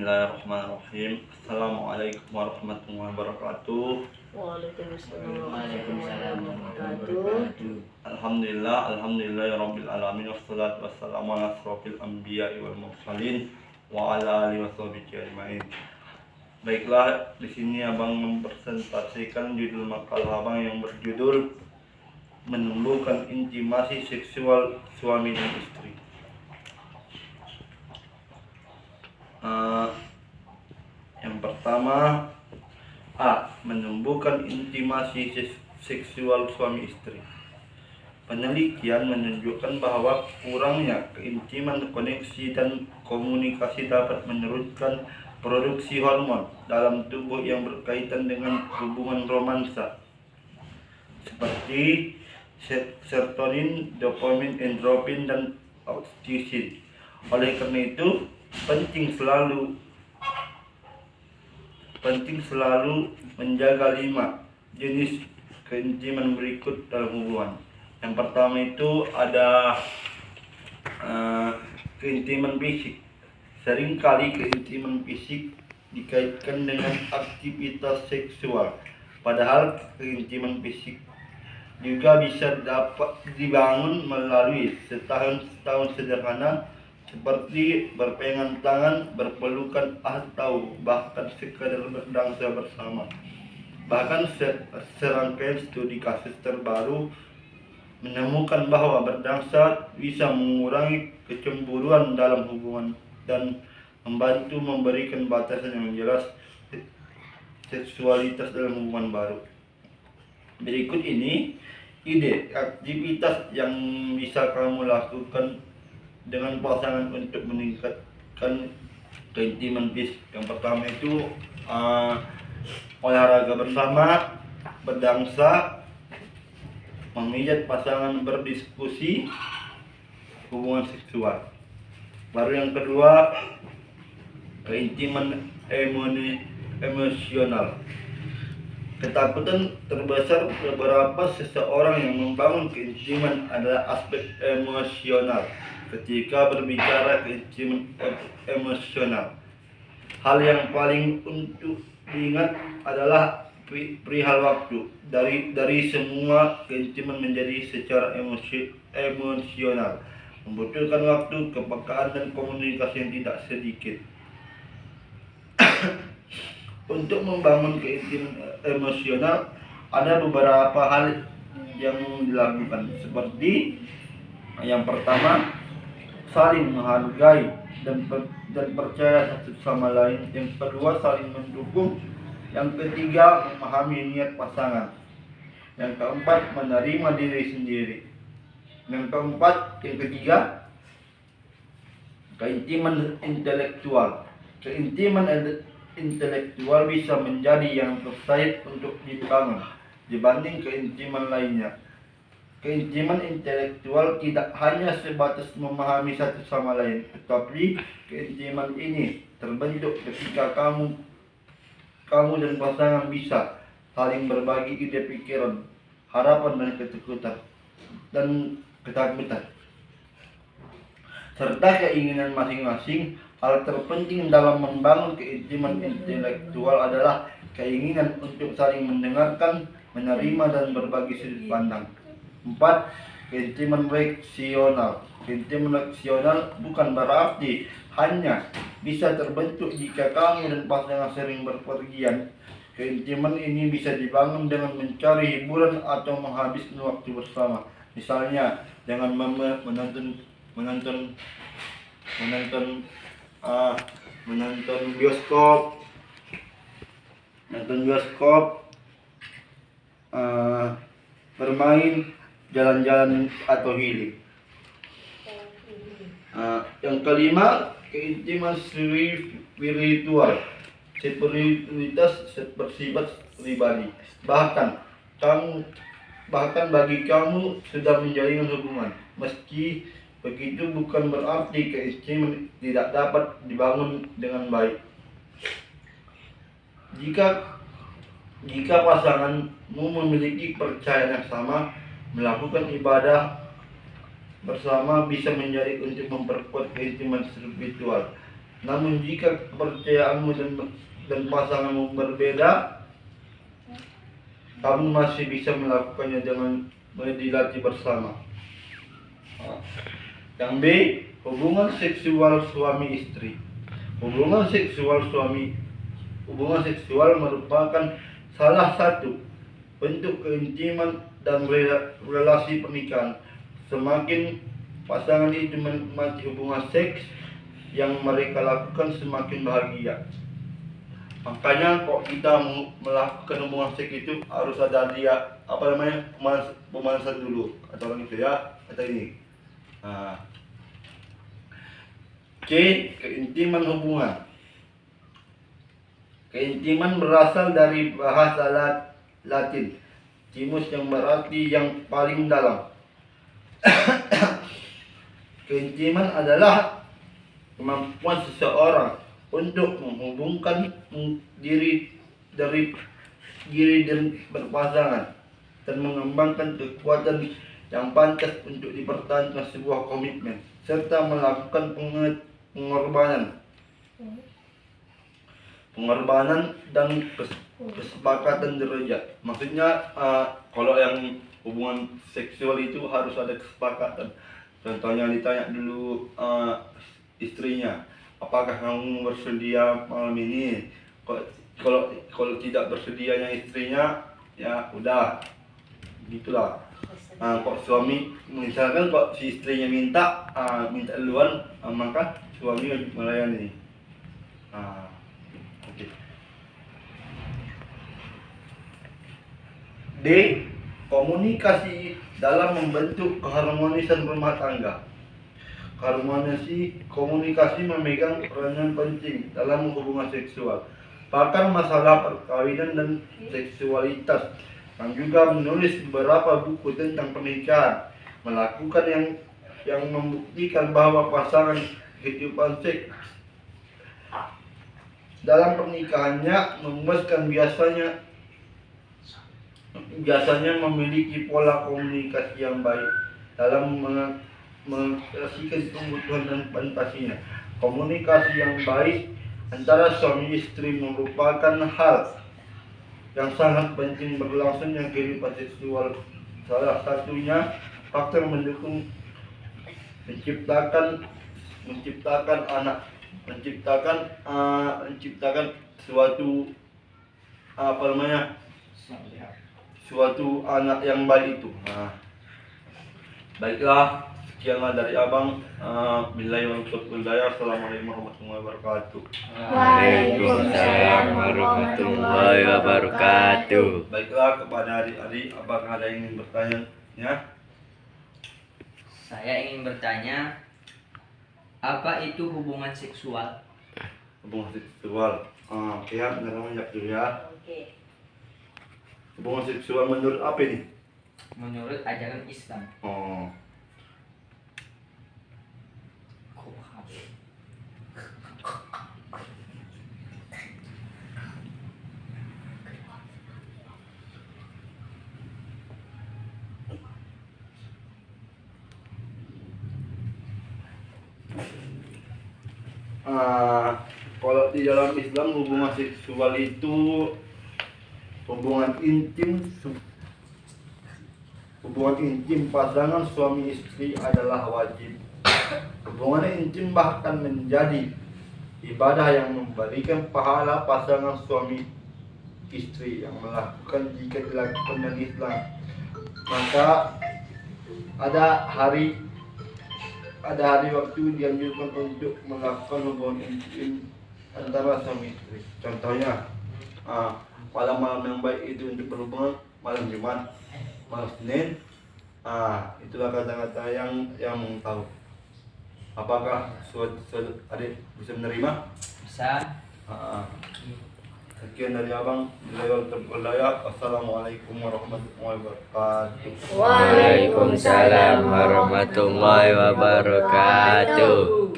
Bismillahirrahmanirrahim. Assalamualaikum warahmatullahi wabarakatuh. Waalaikumsalam warahmatullahi wabarakatuh. Alhamdulillahirabbil alamin wassalatu wassalamu ala asrofil anbiya'i wal mursalin wa ala alihi washabihi ajmain. Baiklah, di sini Abang mempresentasikan judul makalah Abang yang berjudul Menumbuhkan Intimasi Seksual Suami dan Istri. Yang pertama, menumbuhkan intimasi seksual suami istri. Penelitian menunjukkan bahwa kurangnya keintiman, koneksi, dan komunikasi dapat menurunkan produksi hormon dalam tubuh yang berkaitan dengan hubungan romansa, seperti serotonin, dopamin, endorfin, dan oksitosin. Oleh karena itu, penting selalu menjaga 5 jenis keintiman berikut dalam hubungan. Yang pertama itu ada keintiman fisik. Seringkali keintiman fisik dikaitkan dengan aktivitas seksual, padahal keintiman fisik juga bisa dapat dibangun melalui setahun sederhana seperti berpegangan tangan, berpelukan, atau bahkan sekadar berdangsa bersama. Bahkan serangkaian studi kasus terbaru menemukan bahwa berdangsa bisa mengurangi kecemburuan dalam hubungan dan membantu memberikan batasan yang jelas seksualitas dalam hubungan baru. Berikut ini ide aktivitas yang bisa kamu lakukan dengan pasangan untuk meningkatkan keintiman fisik. Yang pertama itu olahraga bersama, berdangsa, memijat pasangan, berdiskusi, hubungan seksual. Baru yang kedua, keintiman emosional. Ketakutan terbesar beberapa seseorang yang membangun keintiman adalah aspek emosional. Ketika berbicara keintiman emosional, hal yang paling untuk diingat adalah perihal waktu. Dari semua keintiman menjadi secara emosional membutuhkan waktu, kepekaan, dan komunikasi yang tidak sedikit. Untuk membangun keintiman emosional, ada beberapa hal yang dilakukan, seperti yang pertama, saling menghargai dan percaya satu sama lain. Yang kedua, saling mendukung. Yang ketiga, memahami niat pasangan. Yang keempat, menerima diri sendiri. Yang ketiga, keintiman intelektual. Keintiman intelektual bisa menjadi yang terbaik untuk dibangun dibanding keintiman lainnya. Keintiman intelektual tidak hanya sebatas memahami satu sama lain, tetapi keintiman ini terbentuk ketika kamu dan pasangan bisa saling berbagi ide, pikiran, harapan, dan ketakutan, serta keinginan masing-masing. Hal terpenting dalam membangun keintiman intelektual adalah keinginan untuk saling mendengarkan, menerima, dan berbagi sudut pandang. 4. Keintiman reksional. Keintiman reksional bukan berarti hanya bisa terbentuk jika kamu dan pasangan sering berpergian. Keintiman ini bisa dibangun dengan mencari hiburan atau menghabiskan waktu bersama. Misalnya dengan menonton bioskop, bermain, jalan-jalan, atau healing. Yang kelima, keintiman spiritual. Spiritualitas bersifat pribadi. Bahkan bagi kamu sudah menjalin hubungan. Meski begitu, bukan berarti keintiman tidak dapat dibangun dengan baik. Jika pasanganmu memiliki kepercayaan yang sama, melakukan ibadah bersama bisa menjadi untuk memperkuat keintiman spiritual. Namun jika kepercayaanmu dan pasanganmu berbeda, kamu masih bisa melakukannya dengan dilatih bersama. Yang B, hubungan seksual suami istri. Hubungan seksual merupakan salah satu bentuk keintiman dan relasi pernikahan. Semakin pasangan itu menikmati hubungan seks yang mereka lakukan, semakin bahagia. Makanya kok kita melakukan hubungan seks itu harus ada dia pemanasan dulu atau orang itu ya, atau ini. C, keintiman hubungan. Keintiman berasal dari bahasa Latin intimus, yang berarti yang paling dalam. Keintiman adalah kemampuan seseorang untuk menghubungkan diri dan berpasangan dan mengembangkan kekuatan yang pantas untuk dipertahankan sebuah komitmen, serta melakukan pengorbanan dan kesepakatan derajat. Maksudnya kalau yang hubungan seksual itu harus ada kesepakatan. Contohnya ditanya dulu istrinya, apakah kamu bersedia malam ini? Kalau tidak bersedianya istrinya, ya udah, gitulah. Kok suami, misalkan kok si istrinya minta duluan, maka suami wajib melayani. Oke. D, komunikasi dalam membentuk keharmonisan rumah tangga. Komunikasi memegang peranan penting dalam hubungan seksual. Pakar masalah perkawinan dan seksualitas yang juga menulis beberapa buku tentang pernikahan melakukan yang membuktikan bahwa pasangan kehidupan seks dalam pernikahannya memuaskan biasanya memiliki pola komunikasi yang baik dalam mengekspresikan kebutuhan dan fantasinya. Komunikasi yang baik antara suami istri merupakan hal yang sangat penting berlangsungnya kehidupan seksual. Salah satunya faktor mendukung menciptakan suatu anak yang baik itu. Baiklah, sekianlah dari abang. Billahi wa taufiq. Assalamualaikum warahmatullahi wabarakatuh. Waalaikumsalam warahmatullahi wabarakatuh. Baiklah, kepada adik-adik, apakah ada yang ingin bertanya? Ya? Saya ingin bertanya, apa itu hubungan seksual? Hubungan seksual. Ya, namanya dulu ya. Oke. Hubungan seksual menurut apa ini? Menurut ajaran Islam. Kalau di dalam Islam hubungan seksual itu hubungan intim pasangan suami istri adalah wajib. Hubungan intim bahkan menjadi ibadah yang memberikan pahala pasangan suami istri yang melakukan jika dilakukan dengan Islam. Maka ada hari waktu dianjurkan untuk melakukan hubungan intim antara suami istri. Contohnya malam-malam yang baik itu untuk berhubungan malam Jumat, malam Senin. Itulah kata-kata yang tahu. Apakah adik bisa menerima? Bisa. Sekian dari abang. Assalamualaikum warahmatullahi wabarakatuh. Waalaikumsalam warahmatullahi wabarakatuh.